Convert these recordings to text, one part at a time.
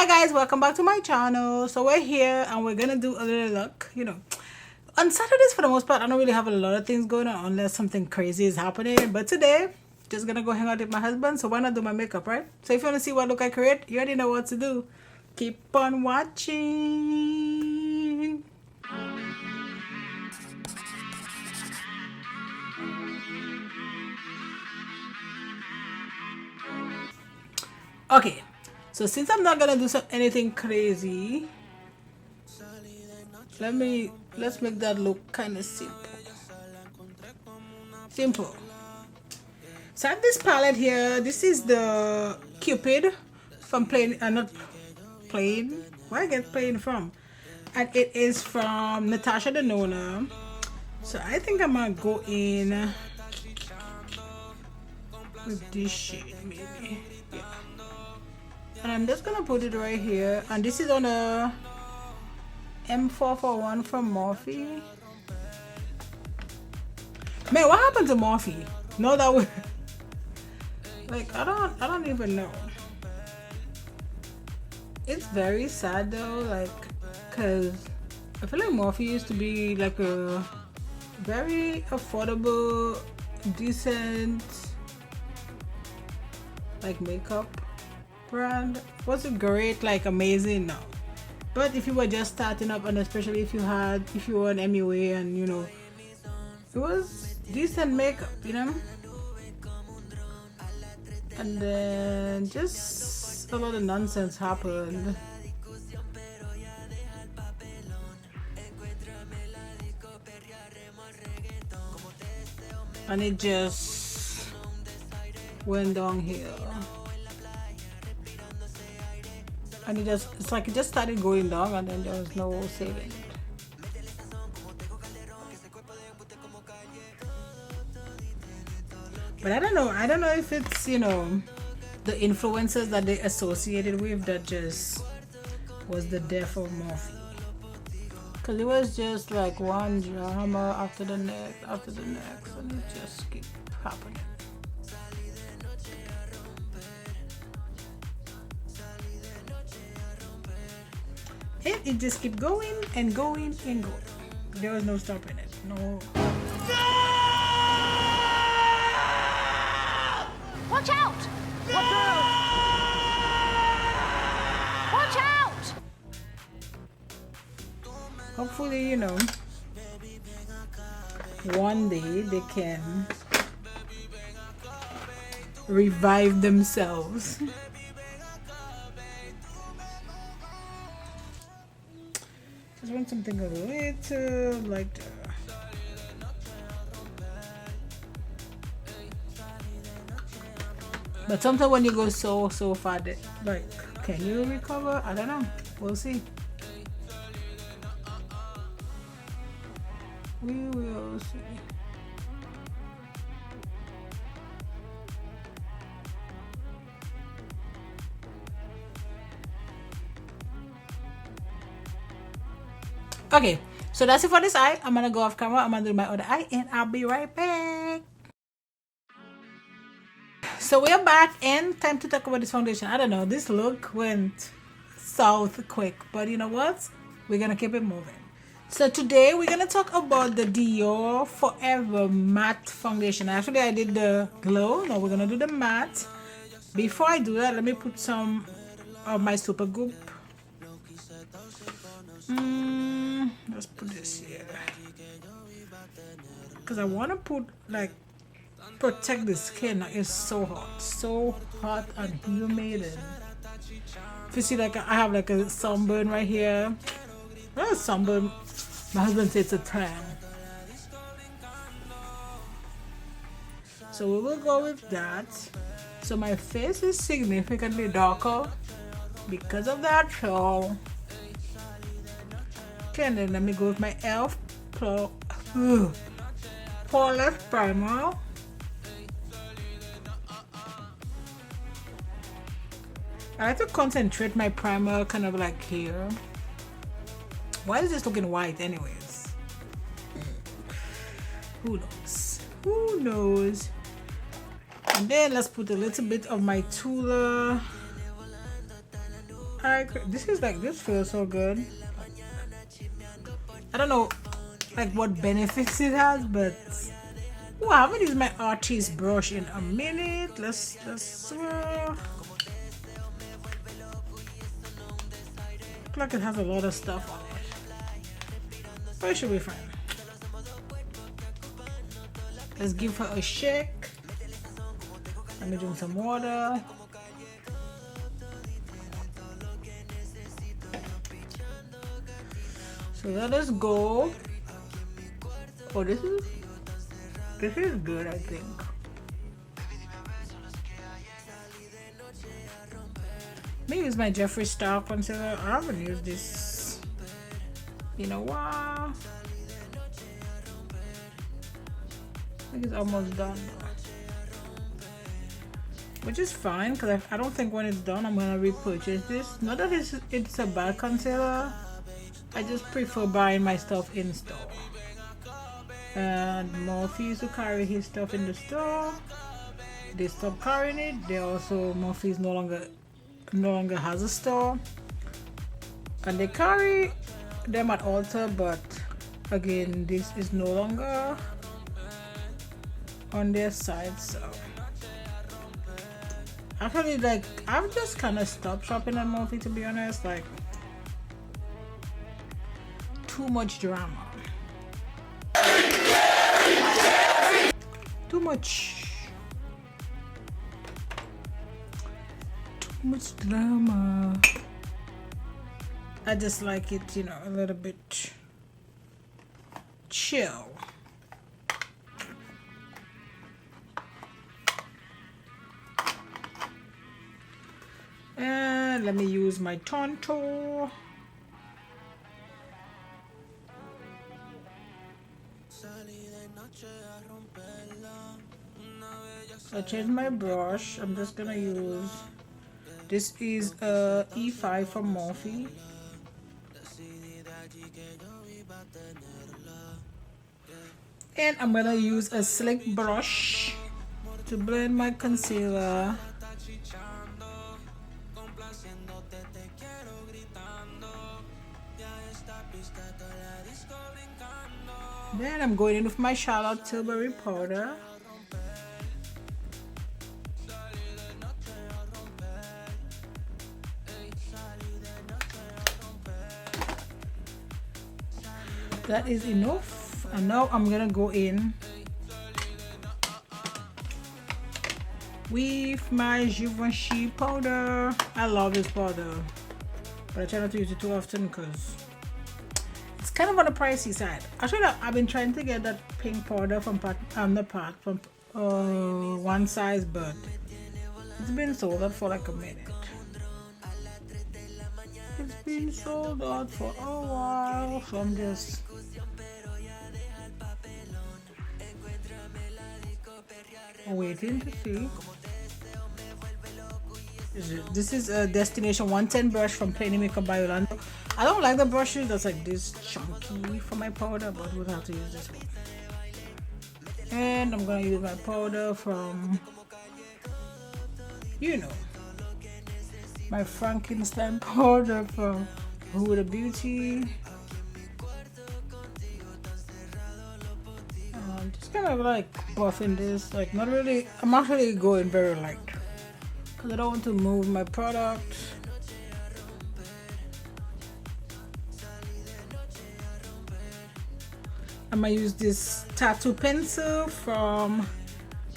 Hi guys, welcome back to my channel. So we're here and we're gonna do a little look, on Saturdays for the most part I don't really have a lot of things going on unless something crazy is happening, but today just gonna go hang out with my husband, so why not do my makeup, right? So if you want to see what look I create, you already know what to do. Keep on watching. Okay, so since I'm not gonna do anything crazy, let's make that look kind of simple. So I have this palette here. This is the Cupid from not plain. Where I get plain from? And it is from Natasha Denona. So I think I'm gonna go in with this shade maybe. Yeah. And I'm just gonna put it right here. And this is on a M441 from Morphe. Man, what happened to Morphe? No, that was like I don't even know. It's very sad though, like, cause I feel like Morphe used to be like a very affordable, decent, like makeup brand. Wasn't great, like amazing, no. But if you were just starting up, and especially if you were an MUA and it was decent makeup, and then just a lot of nonsense happened. And it just went downhill. And it's like it just started going down and then there was no saving it. But I don't know if it's the influences that they associated with that just was the death of Morphe, because it was just like one drama after the next and it just kept happening. And it just kept going and going and going. There was no stopping it. No. Watch out! Watch out! Watch out! Hopefully, one day they can revive themselves. Just want something a little lighter. But sometimes when you go so far, like, can you recover? I don't know. We'll see. We will see. Okay, so that's it for this eye. I'm gonna go off camera. I'm gonna do my other eye and I'll be right back. So we're back and time to talk about this foundation. I don't know, this look went south quick, but you know what? We're gonna keep it moving. So today we're gonna talk about the Dior Forever Matte Foundation. Actually, I did the glow. Now we're gonna do the matte. Before I do that, let me put some of my Supergoop. Let's put this here because I want to put protect the skin. It's so hot and humid, and if you see, like, I have like a sunburn right here. Not a sunburn, my husband says it's a tan, so we will go with that. So my face is significantly darker because of that, so okay. And then let me go with my e.l.f. Poreless Primer. I like to concentrate my primer kind of like here. Why is this looking white anyways? Who knows? And then let's put a little bit of my Tula This is like, this feels so good. I don't know like what benefits it has, but oh, I haven't used my Artis brush in a minute. Let's look like it has a lot of stuff on it, but it should be fine. Let's give her a shake. Let me drink some water. So let us go. Oh, this is good, I think. Maybe it's my Jeffree Star concealer. I haven't used this in a while. I think it's almost done, which is fine because I don't think when it's done I'm gonna repurchase this. Not that it's a bad concealer. I just prefer buying my stuff in store. And Morphe used to carry his stuff in the store. They stopped carrying it. They also, Morphe no longer has a store, and they carry them at Ulta, but again this is no longer on their side. So actually, like, I've just kind of stopped shopping at Morphe, to be honest. Like, too much drama. Too much drama. I just like it, you know, a little bit chill. And let me use my Tonto. I changed my brush. I'm just gonna use, this is a E5 from Morphe. And I'm gonna use a slick brush to blend my concealer. Then I'm going in with my Charlotte Tilbury powder. That is enough. And now I'm gonna go in with my Givenchy powder. I love this powder, but I try not to use it too often because it's kind of on the pricey side. Actually, I've been trying to get that pink powder from One Size, but it's been sold out for like a minute. It's been sold out for a while, so I'm just waiting to see. This is a Destination 110 brush from Plain Makeup by Yolondo. I don't like the brushes that's like this chunky for my powder, but we'll have to use this one. And I'm gonna use my powder from, you know, my Frankenstein powder from Huda Beauty. Just kind of like buffing this, like not really. I'm actually going very light because I don't want to move my product. I'm gonna use this tattoo pencil from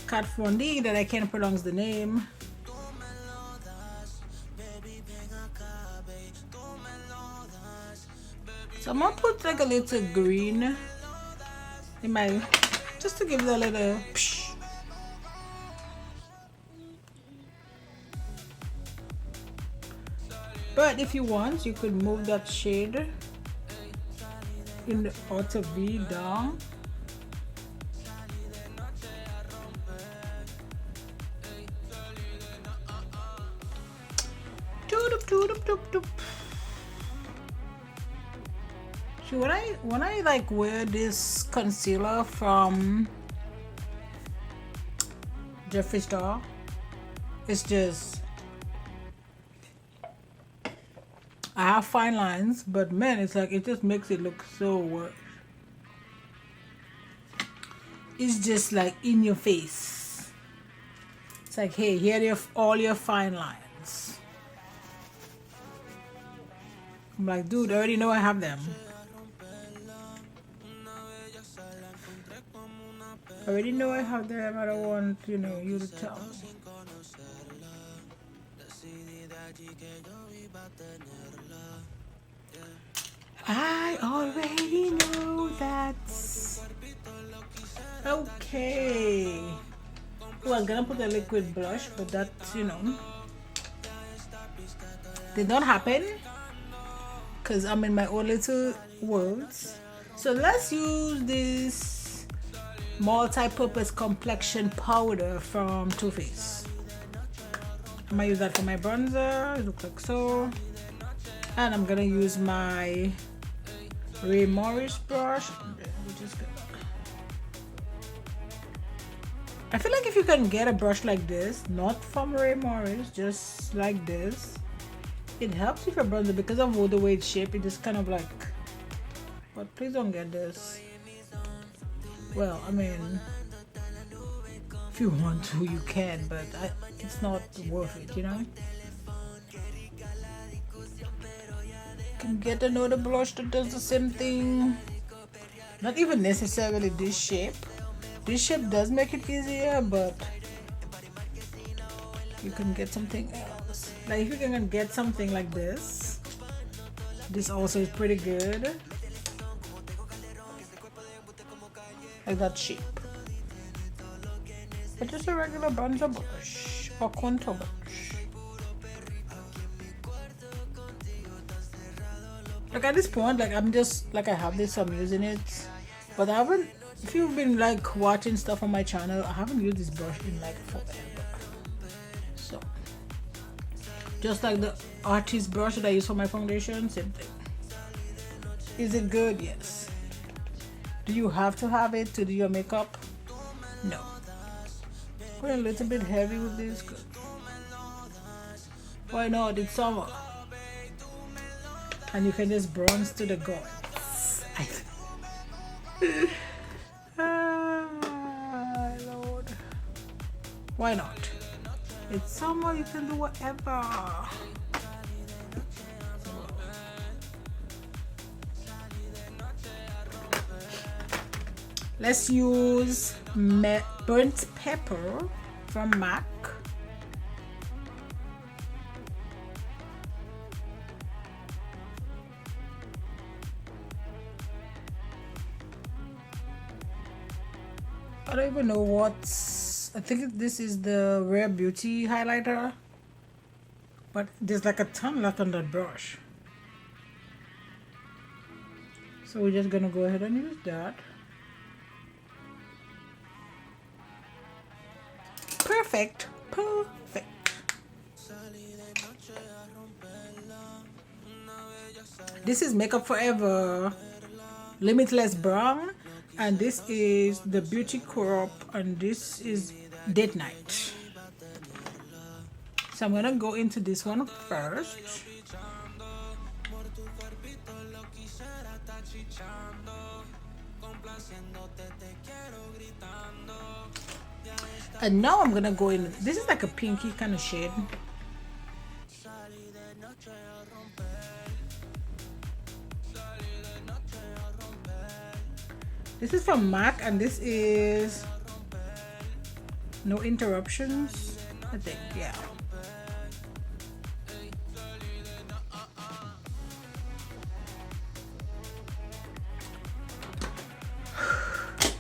Kat Von D that I can't pronounce the name. So I'm gonna put like a little green in my, just to give it a little psh. But if you want, you could move that shade in the outer V down. So when I like wear this concealer from Jeffree Star, it's just I have fine lines, but man, it's like it just makes it look so worse. It's just like in your face. It's like, hey, here are all your fine lines. I'm like, dude, I already know I have them. I already know I have them. I don't want, you know, you to tell me. I already know that. Okay. Well, I'm gonna put a liquid blush, but that's, you know, did not happen because I'm in my own little worlds. So let's use this multi-purpose complexion powder from Too Faced. I'm gonna use that for my bronzer. It looks like so. And I'm gonna use my Ray Morris brush, which is good. I feel like if you can get a brush like this, not from Ray Morris, just like this, it helps with your bronzer because of all the way it's shaped. It just kind of like, but please don't get this. Well, I mean, if you want to, you can, but it's not worth it, you know? You can get another blush that does the same thing. Not even necessarily this shape. This shape does make it easier, but you can get something else. Like if you can get something like this, this also is pretty good. Like that shape. But just a regular bronzer brush or contour brush. Like at this point, like I'm just like I have this, so I'm using it. But I haven't, if you've been like watching stuff on my channel, I haven't used this brush in like forever. So just like the Artis brush that I use for my foundation, same thing. Is it good? Yes. Do you have to have it to do your makeup? No. Going a little bit heavy with this. Good. Why not? It's summer. And you can just bronze to the gods. Lord. Why not? It's summer, you can do whatever. Let's use burnt pepper from MAC. I don't even know what's, I think this is the Rare Beauty highlighter, but there's like a ton left on that brush. So we're just gonna go ahead and use that. Perfect, perfect. This is Makeup Forever Limitless Brown, and this is the Beauty Crop, and this is Date Night. So I'm gonna go into this one first. And now I'm gonna go in. This is like a pinky kind of shade. This is from MAC, and this is No Interruptions, I think, yeah.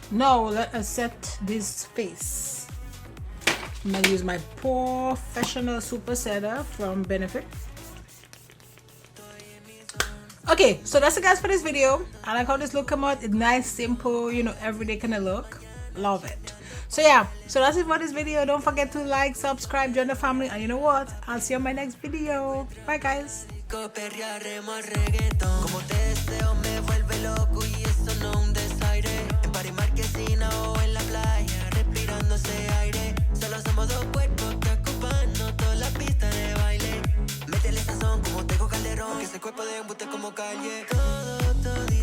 Now let us set this face. I'm gonna use my Professional Super Setter from Benefit. Okay, so that's it guys for this video. I like how this look come out. It's nice, simple, you know, everyday kind of look. Love it. So yeah, so that's it for this video. Don't forget to like, subscribe, join the family, and you know what, I'll see you on my next video. Bye guys. Solo somos dos cuerpos que ocupan, no toda la pista de baile. Métele sazón como tengo calderón que se cuerpo de embuste como calle. Todo